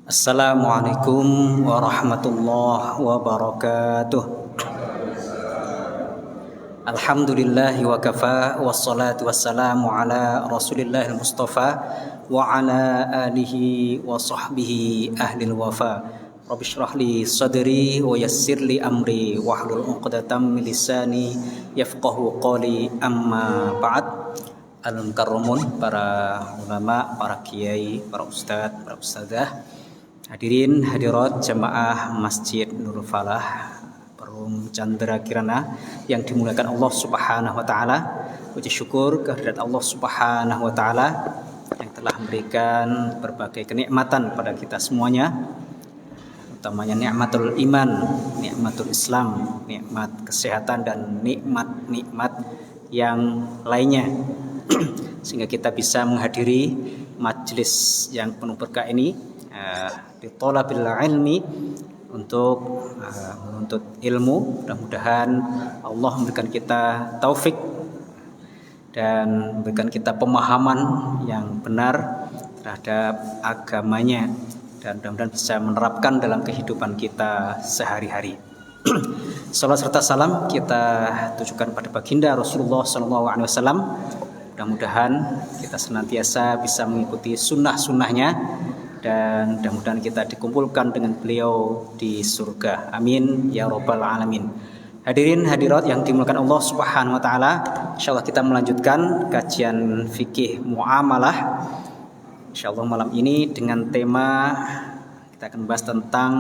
Assalamualaikum warahmatullahi wabarakatuh. Alhamdulillahi wa kafa, wassalatu wassalamu ala rasulillahil mustafa wa ala alihi wa sahbihi ahlil wafa. Rabbi shrah li sadri wa yassir li amri wahlul 'uqdatam min lisani yafqahu qawli, amma ba'd. Al-mukarramun, para ulama, para kiai, para ustadz, para ustadzah, hadirin hadirat jamaah Masjid Nurul Falah Perum Chandra Kirana yang dimuliakan Allah Subhanahu wa taala. Puji syukur kehadirat Allah Subhanahu wa taala yang telah memberikan berbagai kenikmatan pada kita semuanya, utamanya nikmatul iman, nikmatul Islam, nikmat kesehatan dan nikmat-nikmat yang lainnya sehingga kita bisa menghadiri majelis yang penuh berkah ini di thalabil ilmi, untuk menuntut ilmu. Mudah-mudahan Allah memberikan kita taufik dan memberikan kita pemahaman yang benar terhadap agamanya, dan mudah-mudahan bisa menerapkan dalam kehidupan kita sehari-hari. Salam serta salam kita tujukan pada baginda Rasulullah SAW. Mudah-mudahan kita senantiasa bisa mengikuti sunnah-sunnahnya, dan mudah-mudahan kita dikumpulkan dengan beliau di surga. Amin ya rabbal alamin. Hadirin hadirat yang dimuliakan Allah Subhanahu wa taala, insyaallah kita melanjutkan kajian fikih muamalah. Insyaallah malam ini dengan tema kita akan membahas tentang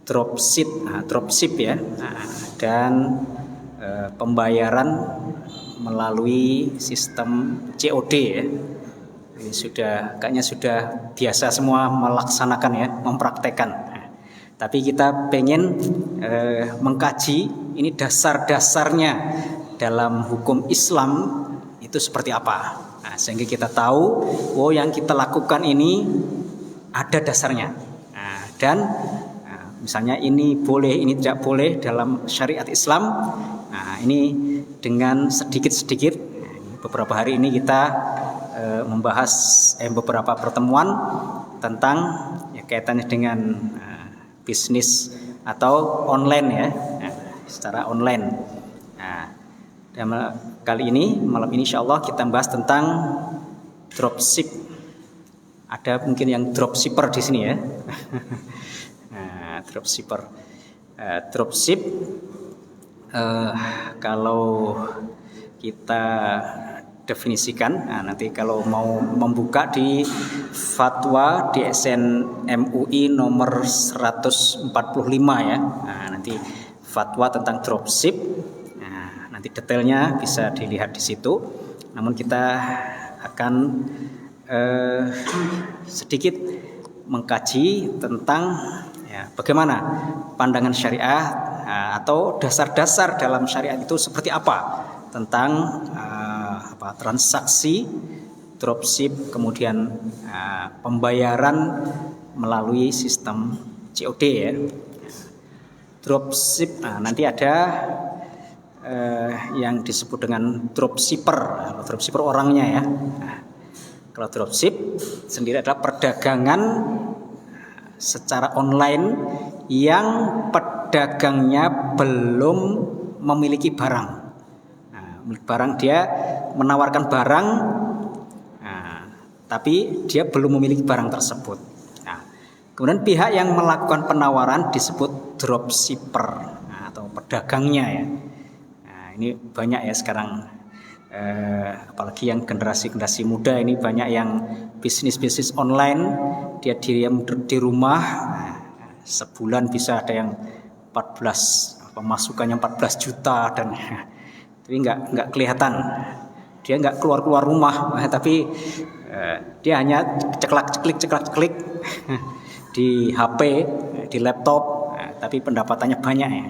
dropship ya, dan pembayaran melalui sistem COD ya. Ini kayaknya sudah biasa semua melaksanakan ya, mempraktekkan. Tapi kita pengen mengkaji ini dasar-dasarnya dalam hukum Islam itu seperti apa. Sehingga kita tahu, yang kita lakukan ini ada dasarnya. Dan misalnya ini boleh, ini tidak boleh dalam syariat Islam. Ini dengan sedikit-sedikit, beberapa hari ini kita membahas beberapa pertemuan tentang kaitannya dengan bisnis atau online ya, secara online. Dan kali ini, malam ini insyaallah kita membahas tentang dropship. Ada mungkin yang dropshipper di sini ya. Dropshipper. Dropship kalau kita definisikan, nanti kalau mau membuka di fatwa DSN MUI nomor 145 ya, nanti fatwa tentang dropship, nanti detailnya bisa dilihat di situ. Namun kita akan sedikit mengkaji tentang bagaimana pandangan syariah atau dasar-dasar dalam syariat itu seperti apa tentang transaksi dropship, kemudian pembayaran melalui sistem COD ya. Dropship, nanti ada yang disebut dengan dropshipper. Dropshipper orangnya ya. Kalau dropship sendiri adalah perdagangan secara online yang pedagangnya belum memiliki barang. Barang, dia menawarkan barang, tapi dia belum memiliki barang tersebut. Kemudian pihak yang melakukan penawaran disebut dropshipper atau pedagangnya ya. Ini banyak ya sekarang, apalagi yang generasi muda ini banyak yang bisnis online. Dia diam di rumah, sebulan bisa ada yang 14, pemasukannya 14 juta, dan tapi nggak kelihatan, dia nggak keluar rumah, tapi dia hanya ceklak-ceklik di HP, di laptop, tapi pendapatannya banyak ya.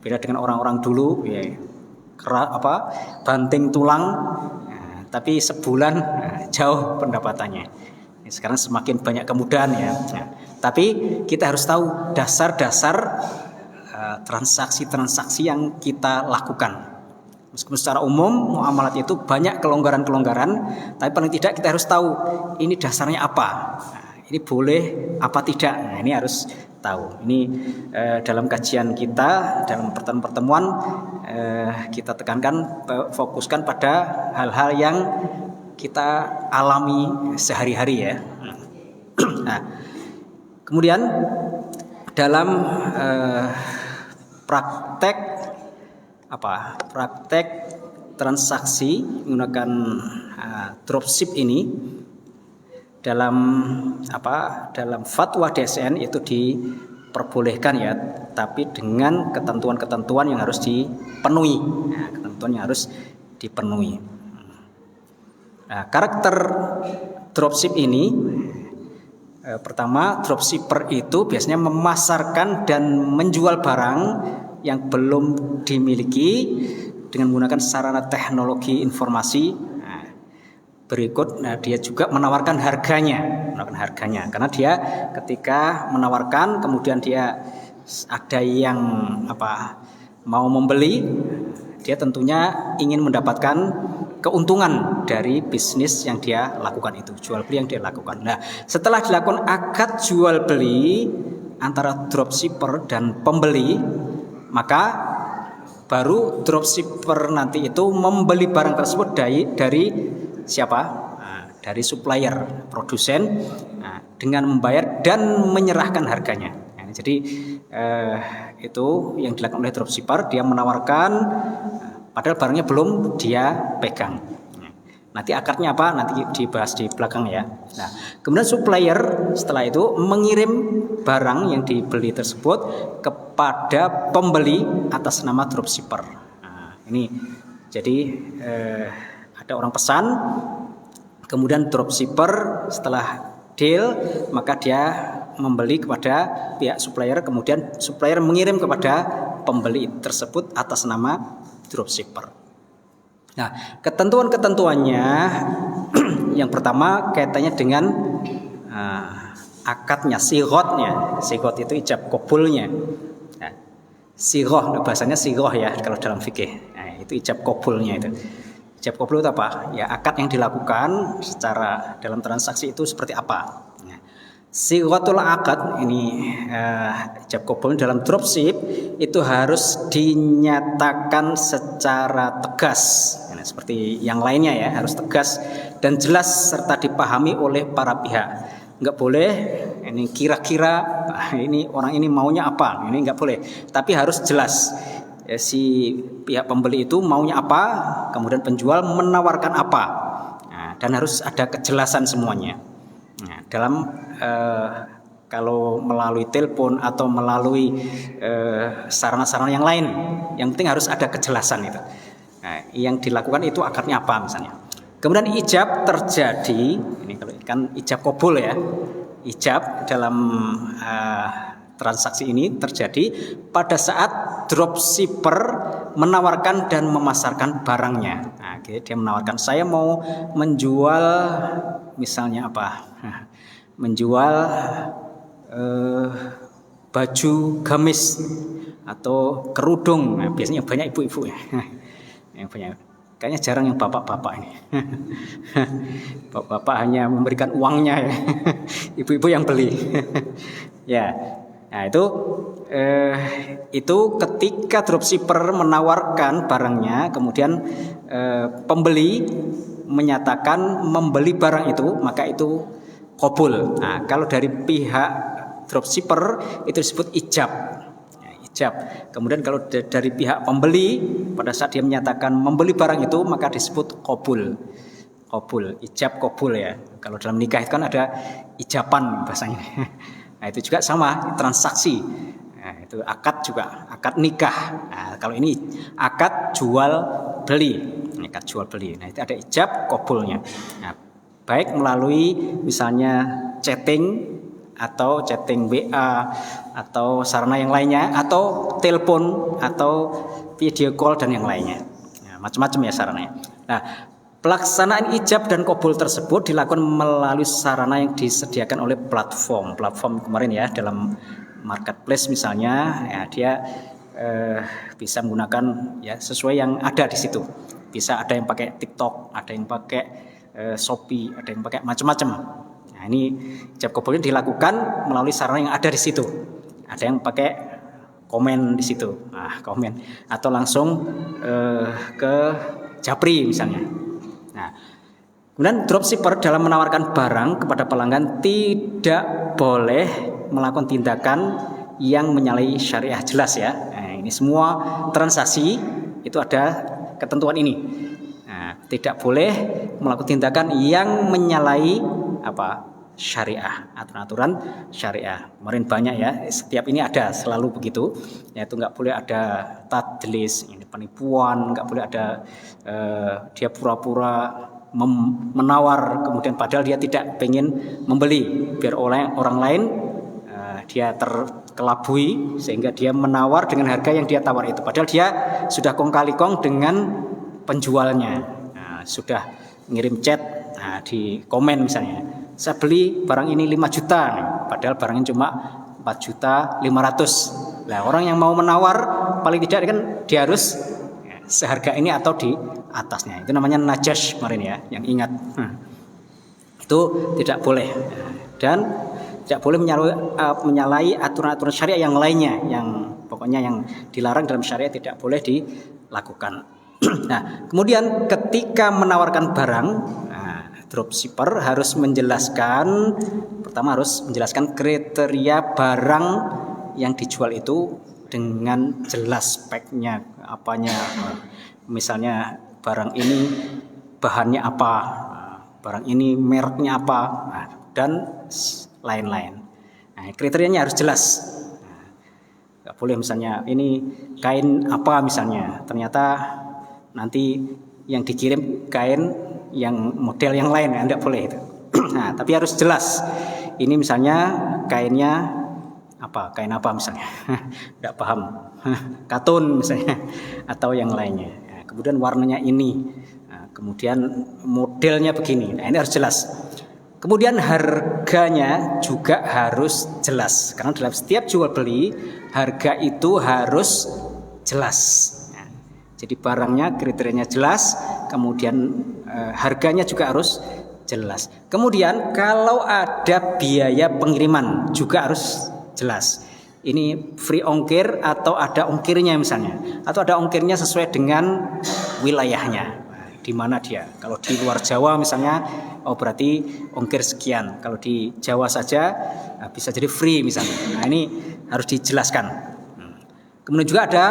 Beda dengan orang-orang dulu ya, banting tulang, tapi sebulan jauh pendapatannya. Sekarang semakin banyak kemudahan ya. Tapi kita harus tahu dasar-dasar transaksi-transaksi yang kita lakukan. Meskipun secara umum muamalat itu banyak kelonggaran-kelonggaran, tapi paling tidak kita harus tahu ini dasarnya apa. ini boleh apa tidak. Nah, ini harus tahu. Ini dalam kajian kita, dalam pertemuan kita tekankan, fokuskan pada hal-hal yang kita alami sehari-hari ya. Nah, kemudian dalam praktek transaksi menggunakan dropship ini, dalam fatwa DSN itu diperbolehkan ya, tapi dengan ketentuan-ketentuan yang harus dipenuhi. Nah, karakter dropship ini, pertama, dropshipper itu biasanya memasarkan dan menjual barang yang belum dimiliki dengan menggunakan sarana teknologi informasi. Berikut, dia juga menawarkan harganya, karena dia ketika menawarkan, kemudian dia ada yang mau membeli, dia tentunya ingin mendapatkan keuntungan dari bisnis yang dia lakukan itu, jual beli yang dia lakukan. Nah, setelah dilakukan akad jual beli antara dropshipper dan pembeli, maka baru dropshipper nanti itu membeli barang tersebut dari siapa? Dari supplier, produsen, dengan membayar dan menyerahkan harganya. Jadi itu yang dilakukan oleh dropshipper, dia menawarkan padahal barangnya belum dia pegang. Nanti akadnya apa? Nanti dibahas di belakang ya. Nah, kemudian supplier setelah itu mengirim barang yang dibeli tersebut kepada pembeli atas nama dropshipper. Ini jadi ada orang pesan, kemudian dropshipper setelah deal maka dia membeli kepada pihak supplier, kemudian supplier mengirim kepada pembeli tersebut atas nama dropshipper. Nah, ketentuan-ketentuannya yang pertama kaitannya dengan akadnya, sighotnya. Sighot itu ijab qabulnya. Nah, sighoh bahasanya sighoh ya kalau dalam fikih. Nah, itu ijab qabulnya itu. Ijab qabul itu apa? Ya, akad yang dilakukan secara dalam transaksi itu seperti apa? Sighatul akad ini ijab qabul dalam dropship itu harus dinyatakan secara tegas, ya, seperti yang lainnya ya, harus tegas dan jelas serta dipahami oleh para pihak. Enggak boleh ini kira-kira ini orang ini maunya apa, ini enggak boleh, tapi harus jelas. Si pihak pembeli itu maunya apa, kemudian penjual menawarkan apa, dan harus ada kejelasan semuanya. Nah, dalam kalau melalui telepon atau melalui sarana-sarana yang lain, yang penting harus ada kejelasan itu. Nah, yang dilakukan itu akadnya apa misalnya. Kemudian ijab terjadi, ini kalau kan ijab qabul ya, ijab dalam transaksi ini terjadi pada saat dropshipper menawarkan dan memasarkan barangnya. Nah, dia menawarkan, saya mau menjual misalnya apa? Menjual baju gamis atau kerudung. Nah, biasanya banyak ibu-ibu ya. Yang banyak. Kayaknya jarang yang bapak-bapak ini. Bapak-bapak hanya memberikan uangnya ya. Ibu-ibu yang beli. Ya. Nah, itu ketika dropshipper menawarkan barangnya, kemudian pembeli menyatakan membeli barang itu, maka itu qabul. Nah, kalau dari pihak dropshipper itu disebut ijab. Ya, ijab. Kemudian kalau dari pihak pembeli pada saat dia menyatakan membeli barang itu, maka disebut qabul. Qabul, ijab qabul ya. Kalau dalam nikah itu kan ada ijaban bahasanya. Nah, itu juga sama, transaksi. Nah, itu akad juga, akad nikah. Nah, kalau ini akad jual beli, akad jual beli. Nah, itu ada ijab qabulnya. Nah, baik melalui misalnya chatting atau chatting WA atau sarana yang lainnya, atau telepon atau video call dan yang lainnya. Nah, macam-macam ya sarananya. Nah, pelaksanaan ijab dan qabul tersebut dilakukan melalui sarana yang disediakan oleh platform kemarin ya, dalam marketplace misalnya, ya dia bisa menggunakan ya sesuai yang ada di situ. Bisa ada yang pakai TikTok, ada yang pakai Shopee, ada yang pakai macam-macam. Nah, ini ijab kabul dilakukan melalui sarana yang ada di situ. Ada yang pakai komen di situ, komen, atau langsung ke Japri misalnya. Nah, kemudian dropshipper dalam menawarkan barang kepada pelanggan tidak boleh melakukan tindakan yang menyalahi syariah, jelas ya. Nah, ini semua transaksi itu ada ketentuan ini. Nah, tidak boleh melakukan tindakan yang menyalahi syariah, aturan-aturan syariah. Kemarin banyak ya, setiap ini ada selalu begitu, yaitu nggak boleh ada tadlis, ini penipuan, nggak boleh ada dia pura-pura menawar kemudian padahal dia tidak pengen membeli, biar orang lain dia terkelabui sehingga dia menawar dengan harga yang dia tawar itu, padahal dia sudah kong kali kong dengan penjualnya. Nah, sudah ngirim chat, di komen misalnya, saya beli barang ini 5 juta, padahal barangnya cuma 4.500.000. Nah, orang yang mau menawar paling tidak kan dia harus seharga ini atau di atasnya. Itu namanya najash kemarin ya, yang ingat. Itu tidak boleh, dan tidak boleh menyalahi aturan-aturan syariah yang lainnya, yang pokoknya yang dilarang dalam syariah tidak boleh dilakukan. Nah, kemudian ketika menawarkan barang, dropshipper harus menjelaskan, pertama harus menjelaskan kriteria barang yang dijual itu dengan jelas, speknya, apanya. Misalnya barang ini bahannya apa, barang ini mereknya apa, dan lain-lain. Nah, kriterianya harus jelas. Nggak boleh misalnya ini kain apa misalnya, ternyata nanti yang dikirim kain yang model yang lain, tidak boleh itu. Nah, tapi harus jelas. Ini misalnya kainnya kain apa misalnya, tidak paham, katun misalnya, atau yang lainnya. Nah, kemudian warnanya ini, kemudian modelnya begini. Nah, ini harus jelas. Kemudian harganya juga harus jelas, karena dalam setiap jual beli harga itu harus jelas. Jadi barangnya kriterianya jelas, kemudian harganya juga harus jelas. Kemudian kalau ada biaya pengiriman juga harus jelas. Ini free ongkir atau ada ongkirnya misalnya, atau ada ongkirnya sesuai dengan wilayahnya, di mana dia. Kalau di luar Jawa misalnya, berarti ongkir sekian. Kalau di Jawa saja bisa jadi free misalnya. Nah, ini harus dijelaskan. Kemudian juga ada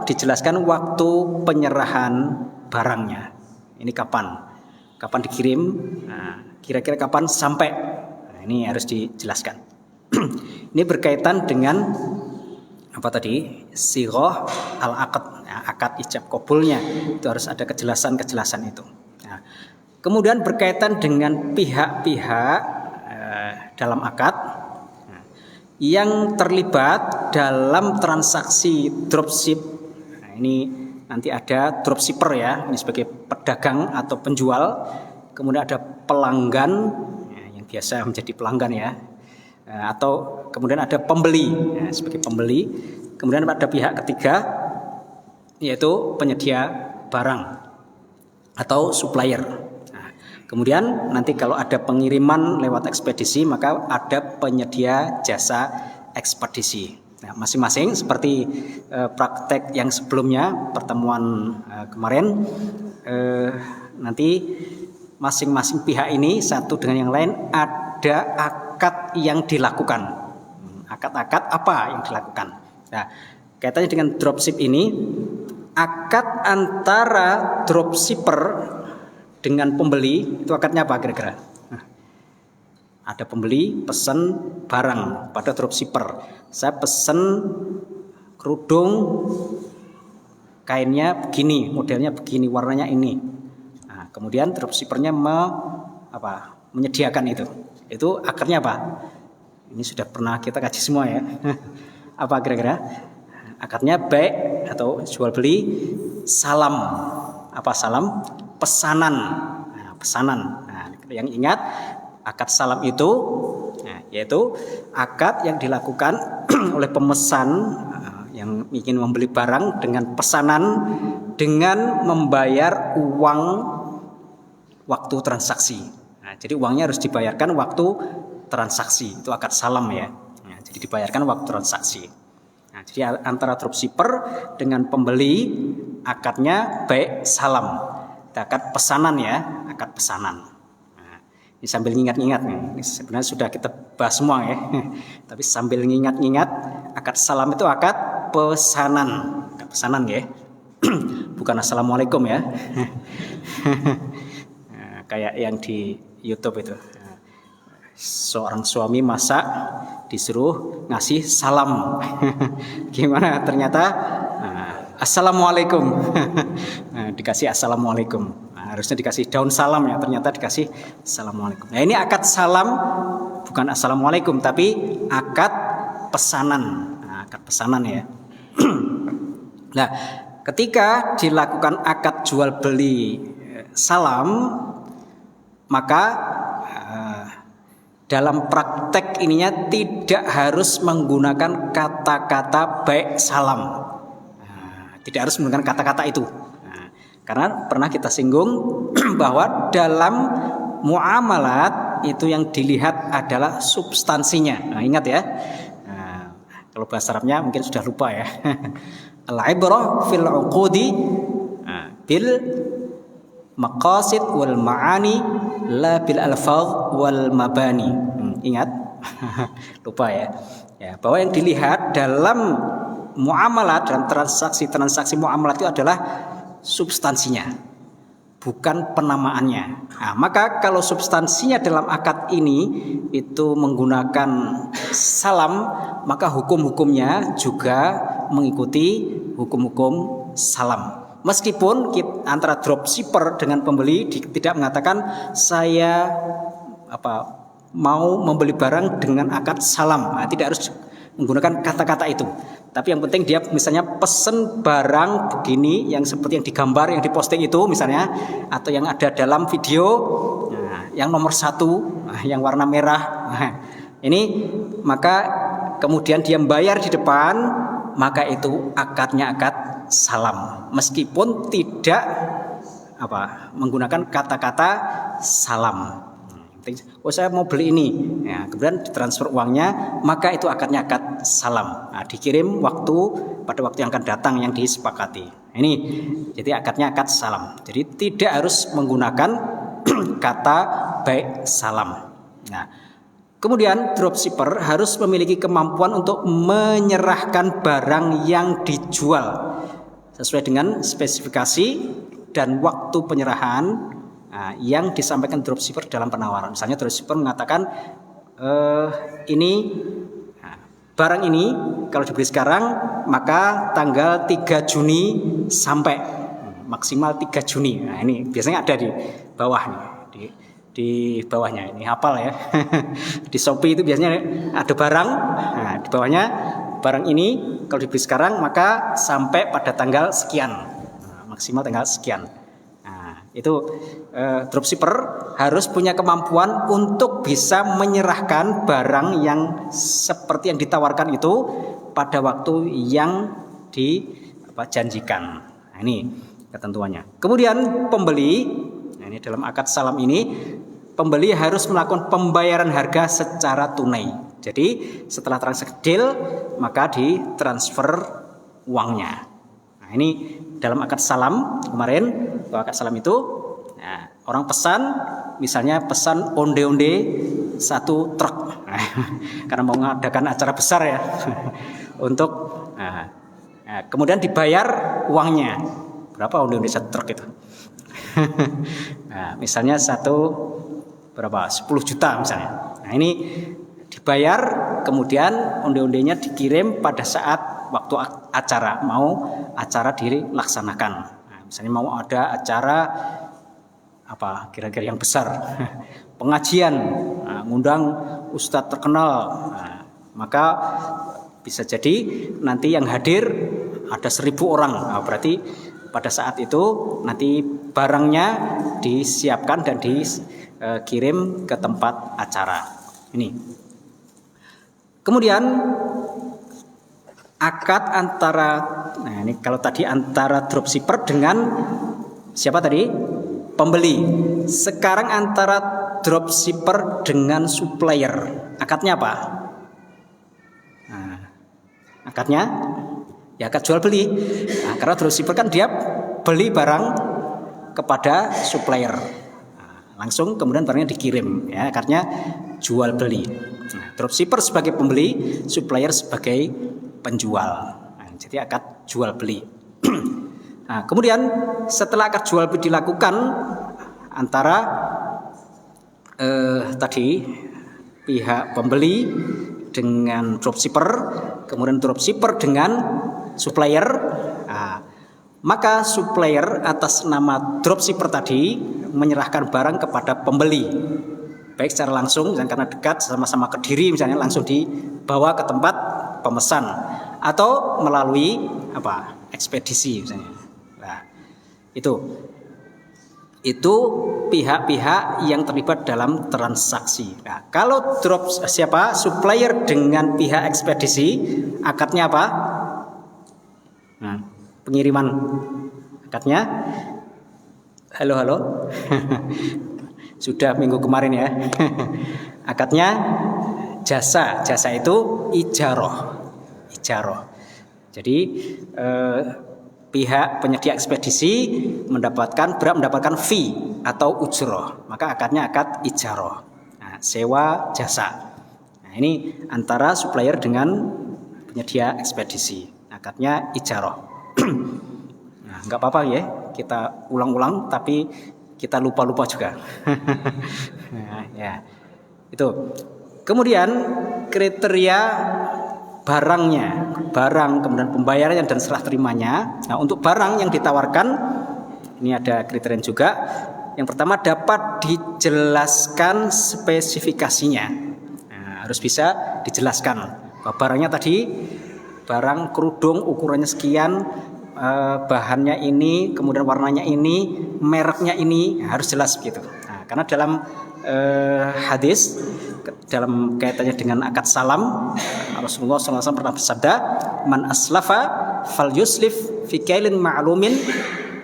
dijelaskan waktu penyerahan barangnya. Ini kapan dikirim, kira-kira kapan sampai. Nah, ini harus dijelaskan. Ini berkaitan dengan sighah al-aqd, akad ijab kabulnya. Itu harus ada kejelasan itu. Nah, kemudian berkaitan dengan pihak-pihak dalam akad yang terlibat dalam transaksi dropship. Nah, ini nanti ada dropshipper ya, ini sebagai pedagang atau penjual. Kemudian ada pelanggan yang biasa menjadi pelanggan ya, atau kemudian ada pembeli sebagai pembeli. Kemudian ada pihak ketiga yaitu penyedia barang atau supplier. Kemudian nanti kalau ada pengiriman lewat ekspedisi, maka ada penyedia jasa ekspedisi. Nah, masing-masing seperti praktek yang sebelumnya, pertemuan kemarin, nanti masing-masing pihak ini satu dengan yang lain ada akad yang dilakukan. Akad-akad apa yang dilakukan? Nah, kaitannya dengan dropship ini, akad antara dropshipper dengan pembeli itu akadnya apa kira-kira? Ada pembeli pesan barang pada dropshipper. Saya pesan kerudung, kainnya begini, modelnya begini, warnanya ini. Nah, kemudian dropshippernya menyediakan itu. Itu akadnya apa? Ini sudah pernah kita kaji semua ya. Apa kira-kira? Akadnya baik atau jual beli salam. Apa salam? Pesanan. Nah, pesanan. Nah, yang ingat akad salam itu, yaitu akad yang dilakukan oleh pemesan yang ingin membeli barang dengan pesanan dengan membayar uang waktu transaksi. Nah, jadi uangnya harus dibayarkan waktu transaksi, itu akad salam ya. Nah, jadi dibayarkan waktu transaksi. Nah, jadi antara dropshipper dengan pembeli akadnya baik salam, akad pesanan ya, akad pesanan. Nah, ini sambil ngingat-ngingat nih, ini sebenarnya sudah kita bahas semua ya, tapi sambil ngingat-ngingat, akad salam itu akad pesanan ya, bukan assalamualaikum ya. Nah, kayak yang di YouTube itu, seorang suami masak disuruh ngasih salam. Gimana ternyata assalamualaikum. Nah, dikasih assalamualaikum. Nah, harusnya dikasih daun salam ya, ternyata dikasih assalamualaikum. Nah, ini akad salam bukan assalamualaikum tapi akad pesanan. Nah, akad pesanan ya. Nah, ketika dilakukan akad jual beli salam, maka dalam praktek ininya tidak harus menggunakan kata-kata baik salam. Tidak harus menggunakan kata-kata itu. Karena pernah kita singgung bahwa dalam muamalat itu yang dilihat adalah substansinya. Nah, ingat ya. Kalau bahasa Arabnya mungkin sudah lupa ya. Al-ibrah fil uqudi bil maqasid wal ma'ani la bil alfaz wal mabani. Ingat? Lupa ya. Ya, bahwa yang dilihat dalam muamalat, dalam transaksi muamalat itu adalah substansinya, bukan penamaannya. Nah, maka kalau substansinya dalam akad ini itu menggunakan salam, maka hukum-hukumnya juga mengikuti hukum-hukum salam. Meskipun antara dropshipper dengan pembeli tidak mengatakan saya mau membeli barang dengan akad salam. Nah, tidak harus menggunakan kata-kata itu. Tapi yang penting dia misalnya pesen barang begini yang seperti yang digambar, yang diposting itu misalnya, atau yang ada dalam video, yang nomor 1, yang warna merah. Ini maka kemudian dia bayar di depan, maka itu akadnya akad salam, meskipun tidak menggunakan kata-kata salam. Oh, saya mau beli ini, ya, kemudian ditransfer uangnya, maka itu akadnya akad salam. Nah, dikirim pada waktu yang akan datang yang disepakati. Ini jadi akadnya akad salam. Jadi tidak harus menggunakan kata baik salam. Nah, kemudian dropshipper harus memiliki kemampuan untuk menyerahkan barang yang dijual sesuai dengan spesifikasi dan waktu penyerahan yang disampaikan dropshipper dalam penawaran. Misalnya dropshipper mengatakan barang ini kalau dibeli sekarang maka tanggal 3 Juni sampai maksimal 3 Juni. Nah, ini biasanya ada di bawah nih. Di bawahnya ini hafal ya. Di Shopee itu biasanya ada barang. Nah, di bawahnya barang ini kalau dibeli sekarang maka sampai pada tanggal sekian. Nah, maksimal tanggal sekian. Nah, itu dropshipper harus punya kemampuan untuk bisa menyerahkan barang yang seperti yang ditawarkan itu pada waktu yang dijanjikan. Nah, ini ketentuannya. Kemudian pembeli, ini dalam akad salam ini pembeli harus melakukan pembayaran harga secara tunai. Jadi setelah transaksi deal maka ditransfer uangnya. Nah, ini dalam akad salam kemarin, akad salam itu orang pesan, misalnya pesan onde-onde 1 truk, karena mau mengadakan acara besar ya, untuk kemudian dibayar uangnya. Berapa onde-onde 1 truk itu? Nah, misalnya 10 juta misalnya. Nah, ini dibayar, kemudian onde-ondenya dikirim pada saat waktu acara, mau acara dilaksanakan. Nah, misalnya mau ada acara kira-kira yang besar, pengajian, ngundang ustadz terkenal, maka bisa jadi nanti yang hadir ada 1.000 orang. Nah, berarti pada saat itu nanti barangnya disiapkan dan dikirim ke tempat acara. Ini. Kemudian akad antara, nah ini kalau tadi antara dropshipper dengan siapa tadi? Pembeli. Sekarang antara dropshipper dengan supplier, akadnya apa? Nah, akadnya ya akad jual beli. Nah, karena dropshipper kan dia beli barang kepada supplier, langsung kemudian barangnya dikirim, ya akadnya jual beli. Nah, dropshipper sebagai pembeli, supplier sebagai penjual. Nah, jadi akad jual beli. Nah, kemudian setelah akad jual beli dilakukan antara tadi pihak pembeli dengan dropshipper, kemudian dropshipper dengan supplier, nah, maka supplier atas nama dropshipper tadi menyerahkan barang kepada pembeli, baik secara langsung, misalnya karena dekat sama-sama Kediri misalnya, langsung dibawa ke tempat pemesan, atau melalui ekspedisi misalnya. Nah, itu pihak-pihak yang terlibat dalam transaksi. Nah, kalau supplier dengan pihak ekspedisi, akadnya apa? Nah, pengiriman, akadnya halo sudah minggu kemarin ya. Akadnya jasa itu ijaroh. Jadi pihak penyedia ekspedisi mendapatkan fee atau ujroh, maka akadnya akad ijaroh. Nah, sewa jasa. Nah, ini antara supplier dengan penyedia ekspedisi, akadnya ijaroh. Nah, nggak apa-apa ya, kita ulang-ulang, tapi kita lupa-lupa juga. Nah, ya itu. Kemudian kriteria barang kemudian pembayarannya dan serah terimanya. Nah, untuk barang yang ditawarkan ini ada kriteria juga. Yang pertama, dapat dijelaskan spesifikasinya. Nah, harus bisa dijelaskan bahwa barangnya tadi barang kerudung ukurannya sekian, bahannya ini, kemudian warnanya ini, mereknya ini, harus jelas begitu. Nah, karena dalam hadis dalam kaitannya dengan akad salam, Rasulullah SAW pernah bersabda, man aslafa fal yuslif fi kailin ma'lumin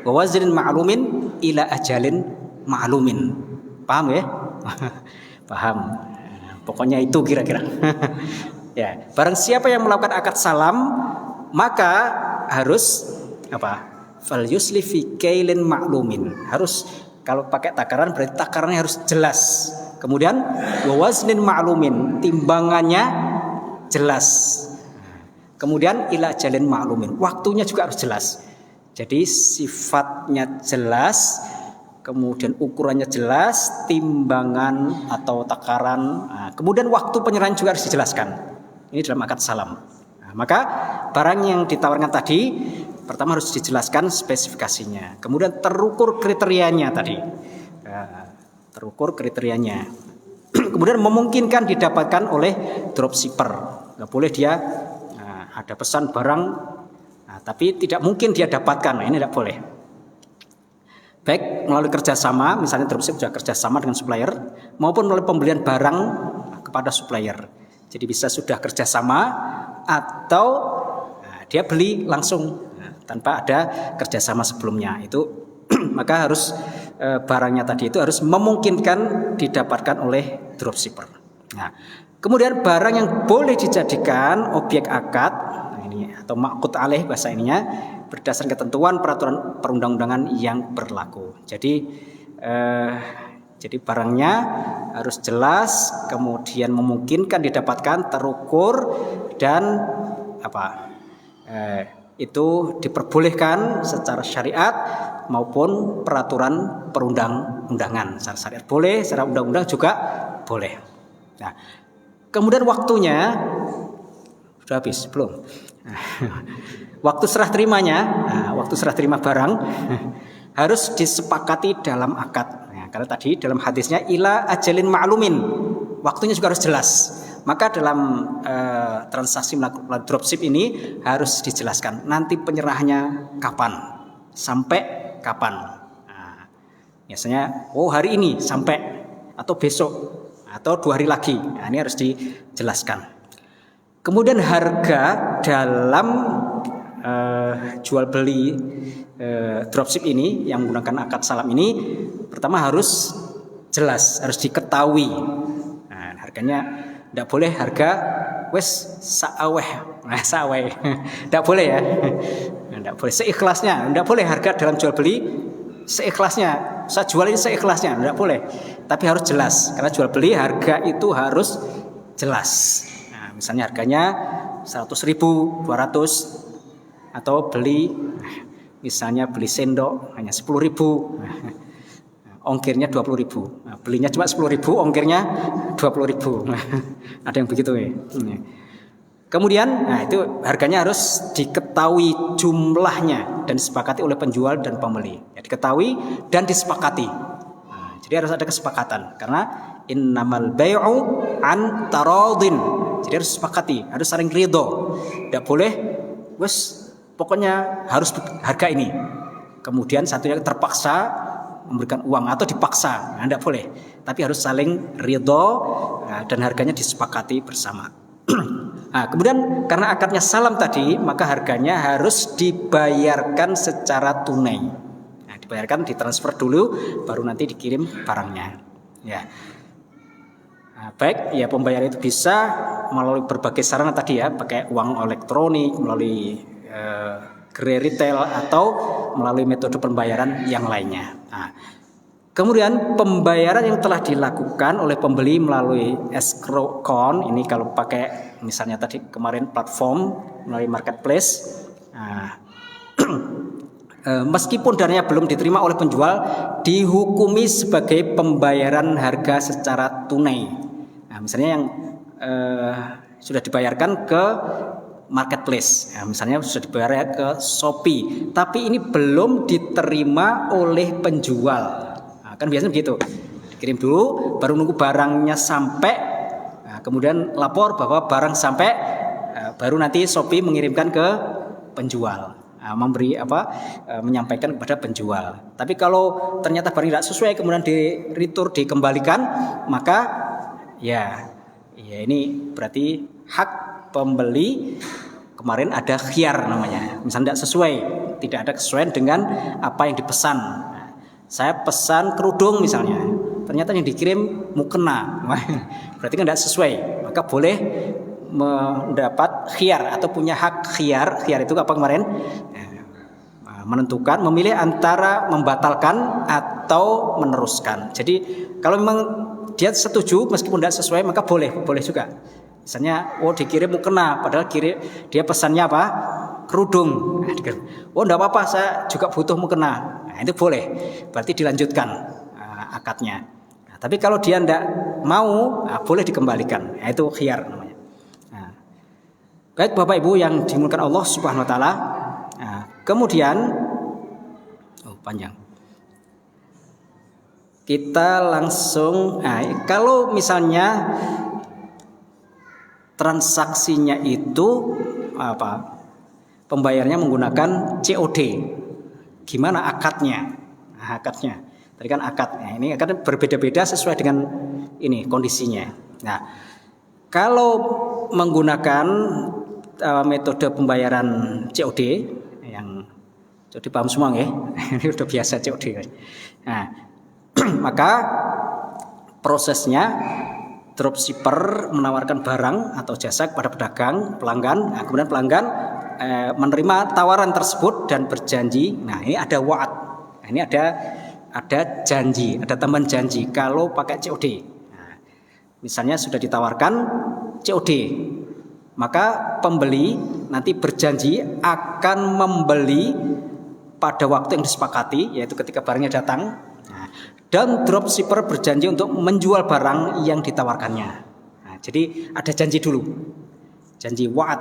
wa waznin ma'lumin ila ajalin ma'lumin. Paham ya? Paham. Pokoknya itu kira-kira. Ya, barang siapa yang melakukan akad salam, maka harus fal yuslif fi kailin ma'lumin. Harus, kalau pakai takaran berarti takarannya harus jelas. Kemudian waznin ma'lumin, timbangannya jelas. Kemudian ila jalin ma'lumin, waktunya juga harus jelas. Jadi sifatnya jelas, kemudian ukurannya jelas, timbangan atau takaran, kemudian waktu penyerahan juga harus dijelaskan. Ini dalam akad salam. Nah, maka barang yang ditawarkan tadi pertama harus dijelaskan spesifikasinya, kemudian terukur kriterianya tadi. Terukur kriterianya. Kemudian memungkinkan didapatkan oleh dropshipper. Nggak boleh dia ada pesan barang, tapi tidak mungkin dia dapatkan. Nah, ini tidak boleh. Baik melalui kerjasama, misalnya dropship sudah kerjasama dengan supplier, maupun melalui pembelian barang kepada supplier. Jadi bisa sudah kerjasama atau dia beli langsung tanpa ada kerjasama sebelumnya. Itu maka harus barangnya tadi itu harus memungkinkan didapatkan oleh dropshipper. Nah, kemudian barang yang boleh dijadikan objek akad, ini atau maqut alaih bahasa ininya, berdasarkan ketentuan peraturan perundang-undangan yang berlaku. Jadi barangnya harus jelas, kemudian memungkinkan didapatkan, terukur, dan itu diperbolehkan secara syariat maupun peraturan perundang-undangan. Secara syariat boleh, secara undang-undang juga boleh. Nah, kemudian waktunya sudah habis belum? Waktu serah terimanya, waktu serah terima barang harus disepakati dalam akad. Nah, karena tadi dalam hadisnya ila ajalin ma'lumin, waktunya juga harus jelas. Maka dalam transaksi melakukan dropship ini harus dijelaskan nanti penyerahannya kapan, sampai kapan. Nah, biasanya hari ini sampai, atau besok, atau 2 hari lagi. Nah, ini harus dijelaskan. Kemudian harga dalam jual beli dropship ini yang menggunakan akad salam ini, pertama harus jelas, harus diketahui. Nah, harganya tidak boleh harga wes saaweh, saaweh, tidak boleh ya, tidak boleh seikhlasnya, tidak boleh harga dalam jual beli seikhlasnya. Saya jual ini seikhlasnya, tidak boleh. Tapi harus jelas, karena jual beli harga itu harus jelas. Nah, misalnya harganya 100.000, 200, atau misalnya beli sendok hanya 10.000. Ongkirnya 20.000. Nah, belinya cuma 10.000, ongkirnya 20.000. Ada yang begitu ya. Kemudian, nah itu harganya harus diketahui jumlahnya dan disepakati oleh penjual dan pembeli. Ya, diketahui dan disepakati. Nah, jadi harus ada kesepakatan karena innamal bai'u an taradin. Jadi harus disepakati, harus saling ridho. Tidak boleh, pokoknya harus harga ini. Kemudian satunya terpaksa memberikan uang atau dipaksa, tidak boleh. Tapi harus saling ridho dan harganya disepakati bersama. Nah, kemudian karena akadnya salam tadi, maka harganya harus dibayarkan secara tunai. Nah, dibayarkan, ditransfer dulu, baru nanti dikirim barangnya. Ya, nah, baik ya, pembayaran itu bisa melalui berbagai sarana tadi ya, pakai uang elektronik, melalui gerai retail atau melalui metode pembayaran yang lainnya. Nah, kemudian pembayaran yang telah dilakukan oleh pembeli melalui escrow account, ini kalau pakai misalnya tadi kemarin platform melalui marketplace, nah, meskipun dananya belum diterima oleh penjual, dihukumi sebagai pembayaran harga secara tunai. Nah, misalnya yang sudah dibayarkan ke marketplace, ya, misalnya sudah dibayar ke Shopee, tapi ini belum diterima oleh penjual. Nah, kan biasanya begitu, dikirim dulu, baru nunggu barangnya sampai, nah, kemudian lapor bahwa barang sampai, baru nanti Shopee mengirimkan ke penjual, menyampaikan kepada penjual. Tapi kalau ternyata barang tidak sesuai, kemudian di return, dikembalikan, maka ya ini berarti hak pembeli kemarin ada khiyar namanya. Misalnya tidak ada kesesuaian dengan apa yang dipesan. Nah, saya pesan kerudung misalnya, ternyata yang dikirim mukena, berarti kan tidak sesuai, maka boleh mendapat khiyar atau punya hak khiyar. Khiyar itu apa kemarin? Menentukan, memilih antara membatalkan atau meneruskan. Jadi kalau memang dia setuju meskipun tidak sesuai, maka boleh juga. Misalnya, dikirim mukena, padahal dia pesannya apa? Kerudung. Enggak apa-apa, saya juga butuh mukena. Nah, itu boleh. Berarti dilanjutkan akadnya. Nah, tapi kalau dia enggak mau, boleh dikembalikan. Nah, itu khiyar namanya. Nah, baik Bapak Ibu yang dimuliakan Allah Subhanahu wa taala. Nah, kemudian panjang. Kita langsung, kalau misalnya transaksinya itu pembayarnya menggunakan COD, gimana akadnya? Nah, akadnya tadi kan akad, ini akan berbeda-beda sesuai dengan ini kondisinya. Nah, kalau menggunakan metode pembayaran COD, yang COD paham semua ya, ini udah biasa COD. Nah, maka prosesnya dropshipper menawarkan barang atau jasa kepada pelanggan. Nah, kemudian pelanggan menerima tawaran tersebut dan berjanji. Nah, ini ada wa'ad. Nah, ini ada janji, ada tambahan janji kalau pakai COD. Nah, misalnya sudah ditawarkan COD, maka pembeli nanti berjanji akan membeli pada waktu yang disepakati, yaitu ketika barangnya datang. Dan dropshipper berjanji untuk menjual barang yang ditawarkannya. Nah, jadi ada janji dulu, janji wa'ad,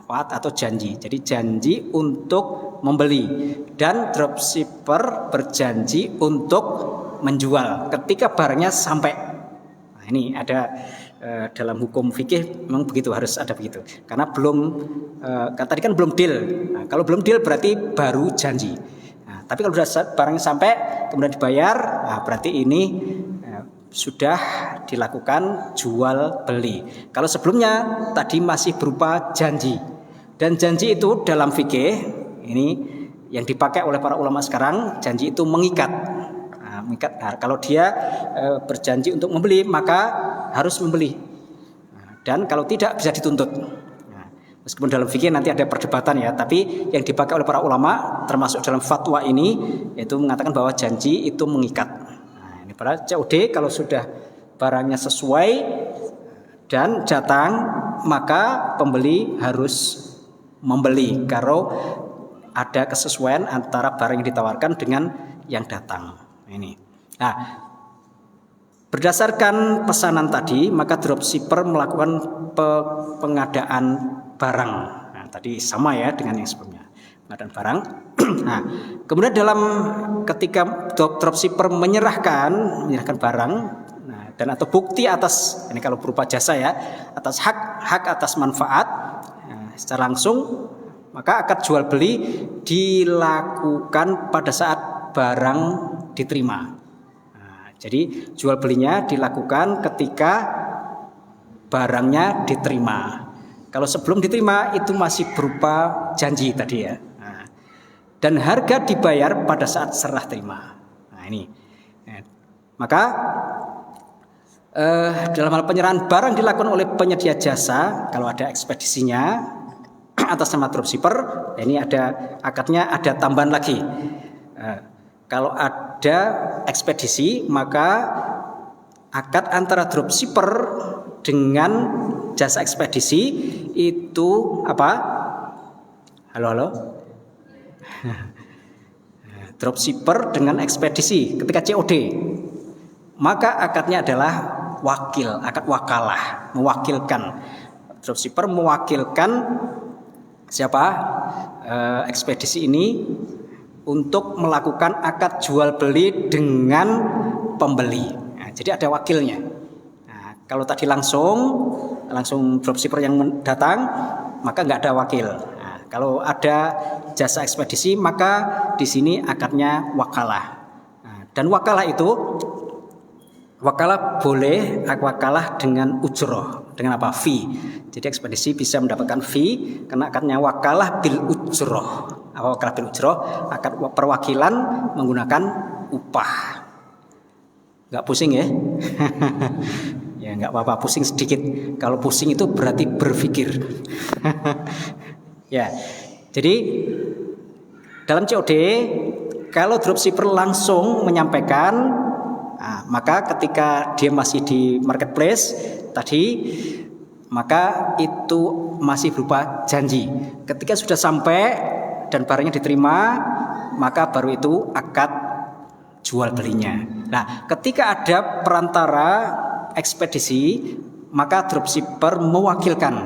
wa'ad atau janji. Jadi janji untuk membeli dan dropshipper berjanji untuk menjual ketika barangnya sampai. Nah, ini ada dalam hukum fikih memang begitu, harus ada begitu. Karena tadi kan belum deal. Nah, kalau belum deal berarti baru janji. Tapi kalau sudah barangnya sampai kemudian dibayar, berarti ini sudah dilakukan jual beli. Kalau sebelumnya tadi masih berupa janji, dan janji itu dalam fikih ini yang dipakai oleh para ulama sekarang, janji itu mengikat. mengikat. Nah, kalau dia berjanji untuk membeli maka harus membeli. Dan kalau tidak bisa dituntut. Nah, meskipun dalam fikih nanti ada perdebatan ya, tapi yang dipakai oleh para ulama termasuk dalam fatwa ini yaitu mengatakan bahwa janji itu mengikat. Nah, ini pada COD kalau sudah barangnya sesuai dan datang maka pembeli harus membeli kalau ada kesesuaian antara barang yang ditawarkan dengan yang datang. Ini. Nah, berdasarkan pesanan tadi maka dropshipper melakukan pengadaan barang. Nah, tadi sama ya dengan yang sebelumnya. Pengadaan barang. Nah, kemudian ketika dropshipper menyerahkan barang dan atau bukti atas ini kalau berupa jasa ya atas hak atas manfaat secara langsung maka akad jual beli dilakukan pada saat barang diterima. Nah, jadi jual belinya dilakukan ketika barangnya diterima. Kalau sebelum diterima itu masih berupa janji tadi ya. Nah, dan harga dibayar pada saat serah terima. Nah ini, maka dalam hal penyerahan barang dilakukan oleh penyedia jasa kalau ada ekspedisinya atas nama dropshipper, ini ada akadnya ada tambahan lagi. Kalau ada ekspedisi maka akad antara dropshipper dengan jasa ekspedisi itu apa? Halo. Dropshipper dengan ekspedisi ketika COD maka akadnya adalah wakil, akad wakalah, mewakilkan. Dropshipper mewakilkan siapa? Ekspedisi ini untuk melakukan akad jual beli dengan pembeli. Nah, jadi ada wakilnya. Nah, kalau tadi langsung dropshipper yang datang, maka nggak ada wakil. Nah, kalau ada jasa ekspedisi, maka di sini akadnya wakalah. Nah, dan wakalah itu wakalah boleh wakalah dengan ujroh, dengan apa? Fee. Jadi ekspedisi bisa mendapatkan fee karena akadnya wakalah bil ujroh. Apa wakalah bil ujroh? Akad perwakilan menggunakan upah. Nggak pusing ya? Ya nggak apa-apa, pusing sedikit. Kalau pusing itu berarti berpikir. Ya, jadi dalam COD kalau dropshipper langsung menyampaikan. Nah, maka ketika dia masih di marketplace tadi maka itu masih berupa janji. Ketika sudah sampai dan barangnya diterima maka baru itu akad jual belinya. Nah, ketika ada perantara ekspedisi maka dropshipper mewakilkan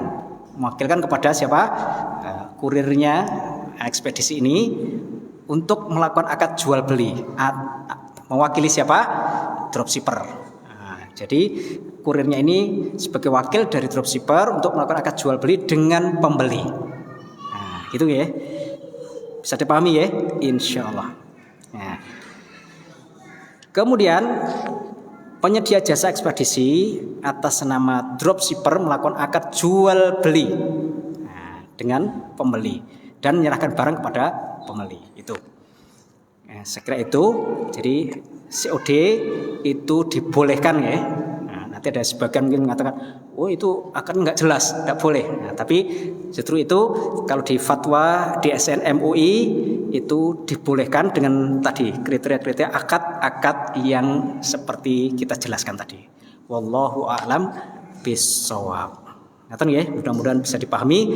kepada siapa? Kurirnya ekspedisi ini untuk melakukan akad jual beli. Mewakili siapa? Dropshipper. Nah, jadi kurirnya ini sebagai wakil dari dropshipper untuk melakukan akad jual beli dengan pembeli. Nah, gitu ya. Bisa dipahami ya? Insya Allah. Nah. Kemudian penyedia jasa ekspedisi atas nama dropshipper melakukan akad jual beli dengan pembeli dan menyerahkan barang kepada pembeli. Itu. Saya kira itu, jadi COD itu dibolehkan ya. Nah, nanti ada sebagian mungkin mengatakan, oh itu akan nggak jelas, nggak boleh. Nah, tapi justru itu kalau di fatwa DSN MUI itu dibolehkan dengan tadi kriteria-kriteria akad-akad yang seperti kita jelaskan tadi. Wallahu a'lam bishawab. Nah, ya, mudah-mudahan bisa dipahami.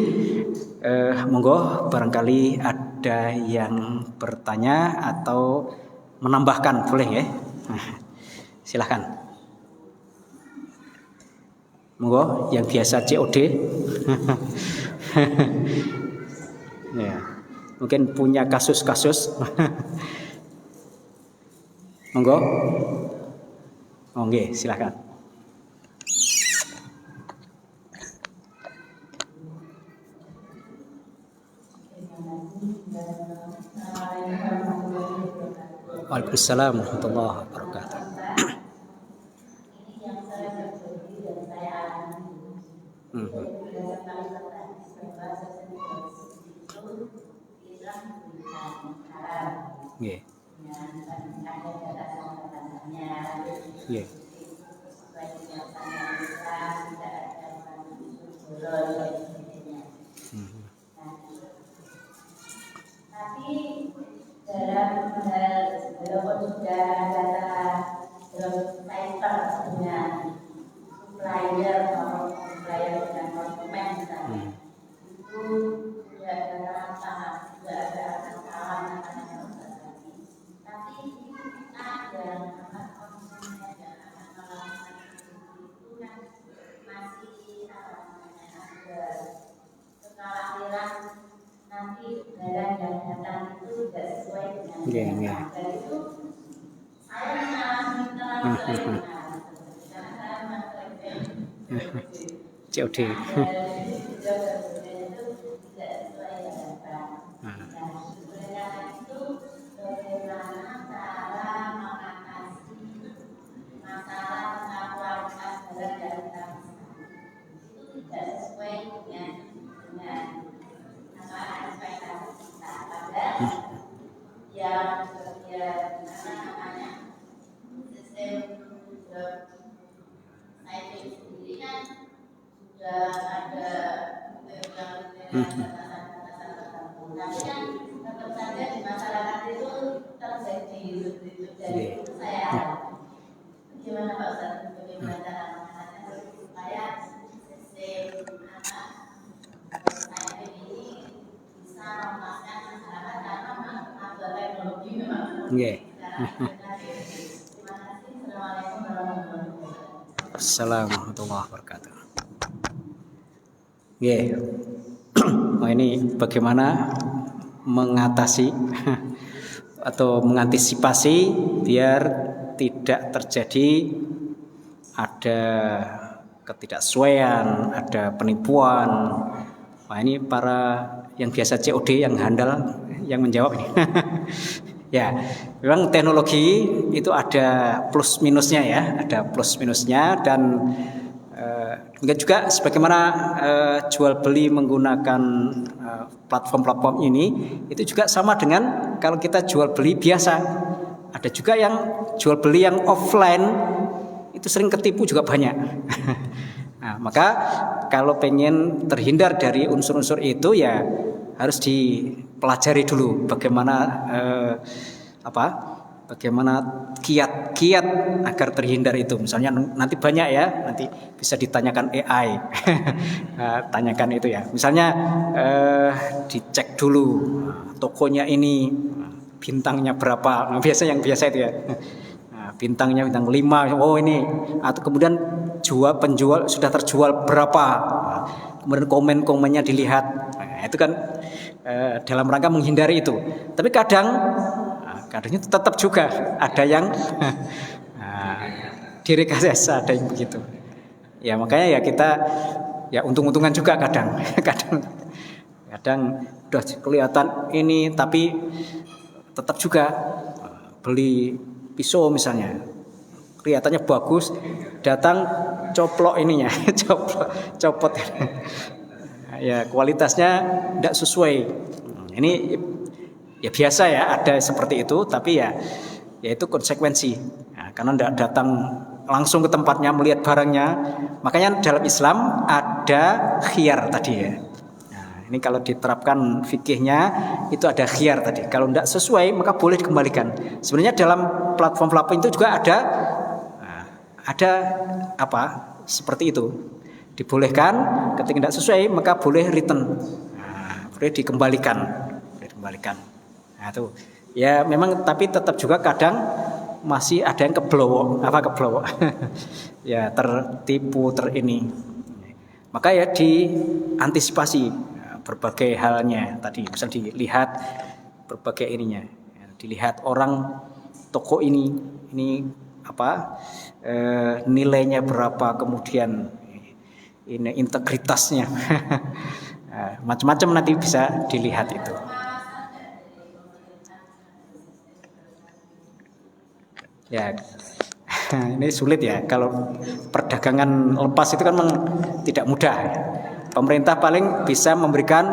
Monggo barangkali ada yang bertanya atau menambahkan, boleh ya? Silahkan. Monggo yang biasa COD. Ya, mungkin punya kasus-kasus. Monggo. Oke, silahkan. Waalaikumsalam warahmatullahi wabarakatuh. Nggih. Tapi dalam walaupun sudah ada dalam cyber dengan supplier atau supplier dengan konsumen misalnya, itu sudah ada masalah, sudah ada masalah tapi ada konsumen dan anak-anak itu kan masih ada kekhawatiran nanti barang yang datang itu tidak sesuai dengan harga itu. Saya mengalami COD. Tapi kan tetap saja di masyarakat itu terjadi jadi saya gimana Pak Ustaz bagaimana cara mengatasinya supaya sistem saya ini bisa memasukkan masyarakat karena ada teknologi memang. Terima kasih. Assalamualaikum warahmatullahi wabarakatuh. Assalamualaikum warahmatullahi wabarakatuh. Oh, ini bagaimana mengatasi atau mengantisipasi biar tidak terjadi ada ketidaksesuaian, ada penipuan. Wah, ini para yang biasa COD yang handal yang menjawab ini. Ya, memang teknologi itu ada plus minusnya ya, ada plus minusnya dan demikian juga sebagaimana jual beli menggunakan platform-platform ini itu juga sama dengan kalau kita jual beli biasa. Ada juga yang jual beli yang offline itu sering ketipu juga banyak. Nah, maka kalau pengen terhindar dari unsur-unsur itu ya harus dipelajari dulu bagaimana bagaimana kiat-kiat agar terhindar itu. Misalnya nanti banyak ya, nanti bisa ditanyakan AI. Tanyakan itu ya. Misalnya dicek dulu tokonya ini bintangnya berapa. Nah, yang biasa itu ya. Nah, bintangnya bintang 5. Oh ini. Atau kemudian penjual sudah terjual berapa. Nah, kemudian komen-komennya dilihat. Nah, itu kan dalam rangka menghindari itu. Tapi kadangnya tetap juga ada yang direkayasa, ada yang begitu. Ya makanya ya kita ya untung-untungan juga kadang udah kelihatan ini tapi tetap juga beli pisau misalnya kelihatannya bagus, datang coplok ininya, copot. Ya kualitasnya tidak sesuai. Ini ya biasa ya ada seperti itu, tapi ya itu konsekuensi. Nah, karena tidak datang langsung ke tempatnya melihat barangnya, makanya dalam Islam ada khiyar tadi ya. Nah, ini kalau diterapkan fikihnya itu ada khiyar tadi. Kalau tidak sesuai maka boleh dikembalikan. Sebenarnya dalam platform itu juga ada seperti itu. Dibolehkan ketika tidak sesuai maka boleh return. Nah, boleh dikembalikan. Nah, itu ya memang tapi tetap juga kadang masih ada yang keblowo. Ya tertipu ini. Maka ya diantisipasi berbagai halnya tadi, misal dilihat berbagai ininya. Ya, dilihat orang toko ini nilainya berapa, kemudian ini integritasnya. Nah, macam-macam nanti bisa dilihat itu. Ya, ini sulit ya. Kalau perdagangan lepas itu kan memang tidak mudah. Pemerintah paling bisa memberikan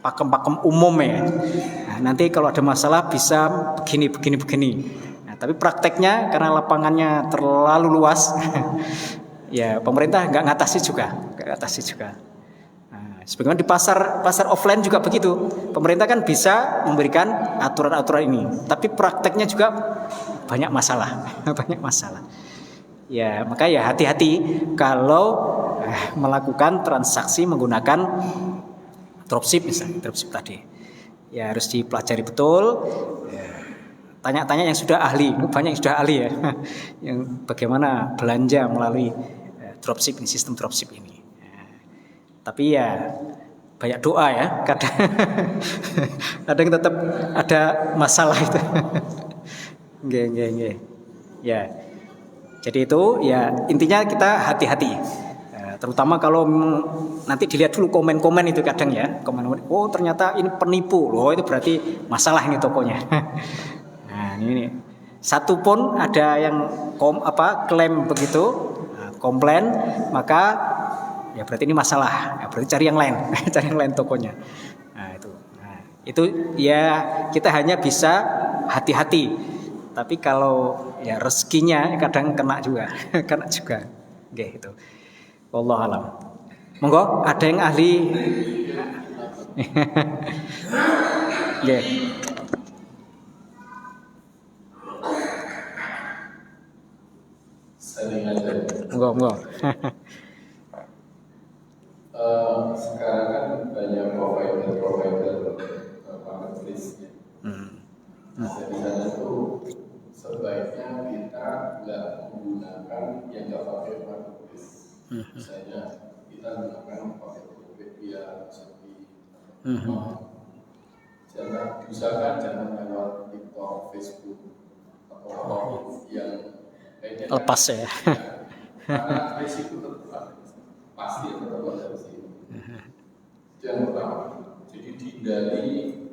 pakem-pakem umum ya. Nah, nanti kalau ada masalah bisa begini. Nah, Tapi prakteknya karena lapangannya terlalu luas, ya pemerintah nggak ngatasi juga. Nah, sebagaimana di pasar offline juga begitu. Pemerintah kan bisa memberikan aturan-aturan ini, tapi prakteknya juga banyak masalah, banyak masalah. Ya, maka ya hati-hati kalau melakukan transaksi menggunakan dropship misalnya, dropship tadi. Ya harus dipelajari betul. Ya, tanya-tanya yang sudah ahli, banyak yang sudah ahli ya, yang bagaimana belanja melalui dropship ini, sistem dropship ini. Ya, tapi ya banyak doa ya, kadang tetap ada masalah itu. Nggih. Ya. Jadi itu ya intinya kita hati-hati. Terutama kalau nanti dilihat dulu komen-komen itu kadang ya, komen-komen, oh ternyata ini penipu, loh itu berarti masalah ini tokonya. Nah ini satu pun ada yang klaim begitu, komplain, maka ya berarti ini masalah, ya berarti cari yang lain, cari yang lain tokonya. Nah itu ya kita hanya bisa hati-hati. Tapi kalau ya rezekinya kadang kena juga, Oke, itu. Wallahu alam. Monggo, ada yang ahli? Nggih. Monggo. Sekarang kan banyak provider marketplace. Jadi sana itu sebaiknya kita nggak menggunakan yang nggak pakai marketplace. Misalnya kita menggunakan pakai Tokopedia, Shopee, jangan lewat TikTok, Facebook atau yang lainnya. Lepas ya. Karena risiko tetap pasti tetap ada di sini. Itu yang pertama. Jadi dihindari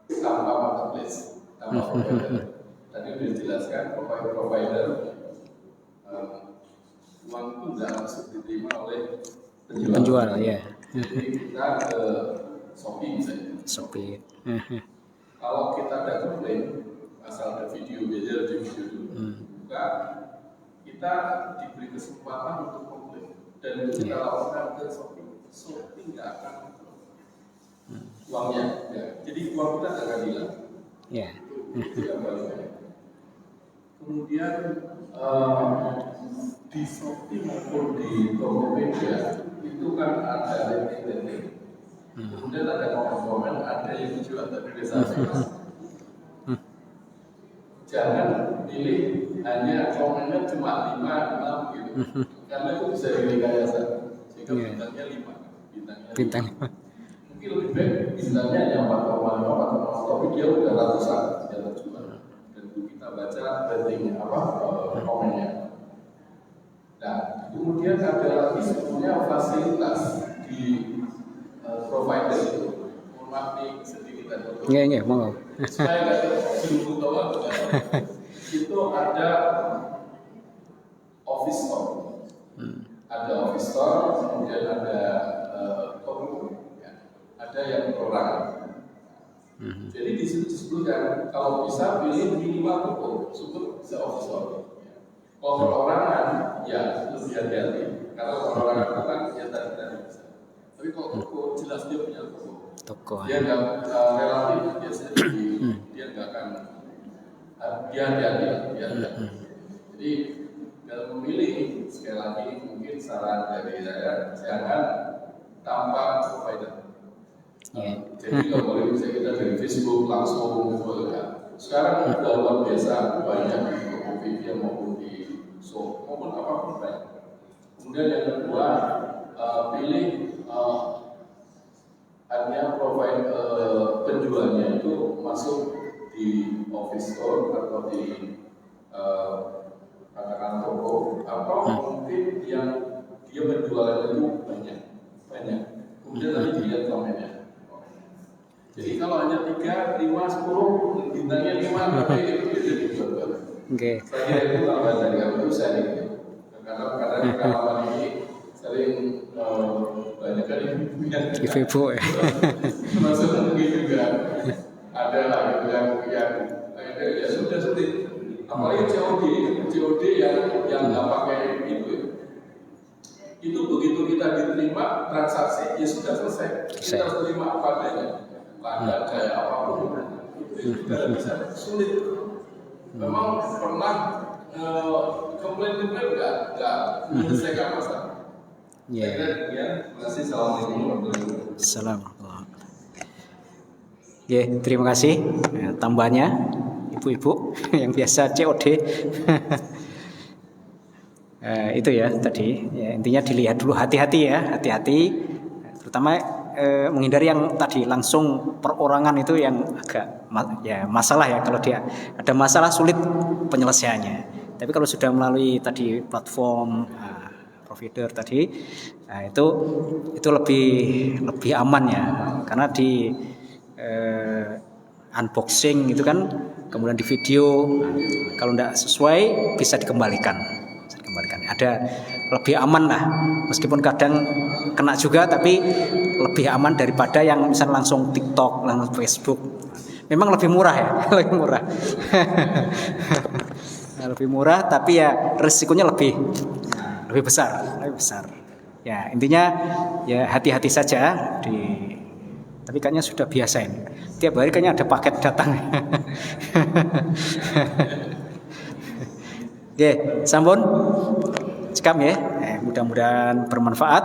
tanpa marketplace, tanpa provider. Tadi sudah dijelaskan provider uang itu tidak langsung diterima oleh penjual ya. Jadi kita ke Shopee misalnya. Shopee. Kalau kita ada komplain, asal ada video, biasanya ada video dulu. Buka, kita diberi kesempatan untuk komplain dan kita laporkan ke Shopee. Shopee nggak akan uangnya, ya. Jadi uang kita nggak akan hilang. Ya. Itu yang paling banyak. Kemudian di Shopee maupun di Tokopedia itu kan ada rating. Kemudian ada komen-komen, ada yang dijual tapi biasa. Jangan pilih hanya komennya cuma 5, 6 gitu. Karena itu bisa direkayasa. Sehingga bintangnya 5, bintang 5. Mungkin lebih baik bintangnya hanya 4,5, 4,6, tapi dia udah ratusan yang terjual. Dan kita baca ratingnya komennya. Nah, kemudian ada lagi sebetulnya fasilitas di provider itu. Mohon maaf nih sedikit aja. Iya, mau. Saya nggak sungguh tahu itu ada office store. Ada office store, kemudian ada toko, ya. Ada yang perorangan. Jadi di situ disebutkan kalau bisa pilih minimal toko, syukur bisa office store. Kalau perorangan, ya lebih hati-hati. Karena perorangan itu kan ya tadi bisa. Tapi kalau toko jelas dia punya toko. Dia nggak relatif biasanya dia nggak akan dia hati-hati. Jadi dalam memilih sekali lagi mungkin saran dari saya jangan tanpa provider. Jadi kalau boleh bisa kita dari Facebook langsung gitu ya. Sekarang sudah luar biasa banyak di Tokopedia maupun di Shop maupun apapun baik. Kemudian yang kedua pilih hanya provide penjualnya itu masuk di office store atau di katakan toko atau mungkin yang dia berjualan itu banyak. Kemudian tadi dilihat komennya. Jadi kalau hanya 3, 5, 10 bintangnya 5 tapi itu bisa dijual. Oke. Saya itu tambah dari itu saya karena pengalaman ini sering banyak kali ibu ya. Termasuk mungkin juga ada lah yang COD yang nggak pakai itu begitu kita diterima transaksi ya sudah selesai. Kita harus terima apa adanya, kayak apapun itu tidak bisa, sulit. Memang pernah komplain nggak menyelesaikan masalah. Ya. Terima kasih. Assalamualaikum. Assalamualaikum. Ya, terima kasih tambahnya ibu-ibu yang biasa COD. Itu ya tadi ya, intinya dilihat dulu, hati-hati ya, hati-hati terutama menghindari yang tadi langsung perorangan itu yang agak masalah ya, kalau dia ada masalah sulit penyelesaiannya. Tapi kalau sudah melalui tadi platform provider tadi, nah itu lebih aman ya, karena di unboxing itu kan kemudian di video, kalau tidak sesuai bisa dikembalikan. Ada lebih aman lah, meskipun kadang kena juga, tapi lebih aman daripada yang misal langsung TikTok, langsung Facebook. Memang lebih murah ya, lebih murah. Lebih murah, tapi ya risikonya lebih besar. Ya intinya ya hati-hati saja tapi kayaknya sudah biasa ini. Tiap hari kayaknya ada paket datang. Oke, sampun. Cekam ya. Mudah-mudahan bermanfaat.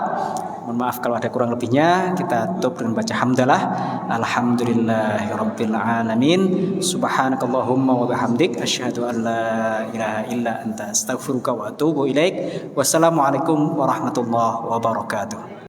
Mohon maaf kalau ada kurang lebihnya. Kita tutup dengan baca hamdalah. Alhamdulillahirabbil alamin. Subhanakallahumma wa bihamdik asyhadu an la ilaha illa anta astaghfiruka wa atubu ilaik. Wassalamualaikum warahmatullahi wabarakatuh.